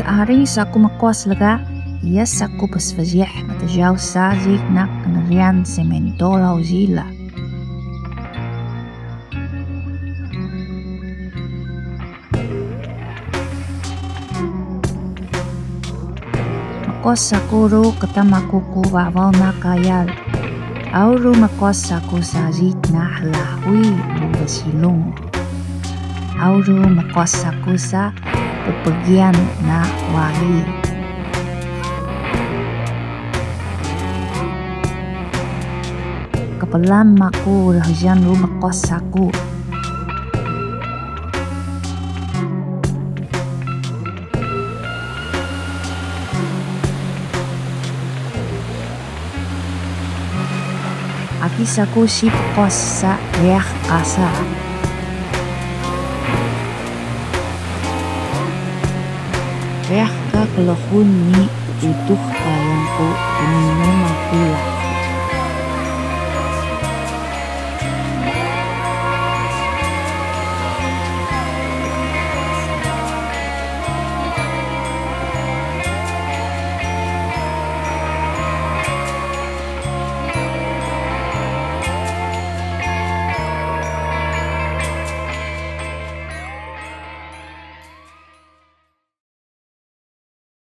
كأهري ساكو مقواس لغا إيا ساكو بس فزيح متجاو سازيك ناك نريان سيمنتولا وزيلا. Makos sakuro katamakuku wawaw na kayal. Auro makos saku sazit na halahui lugasilong. Auro makos saku sa pepegyan na wahi. Kapalam maku rahjan ru makos saku. Aki saku si pekos sa reak kasa. Reak ka kelahun ni utuh kayangku minum akulah.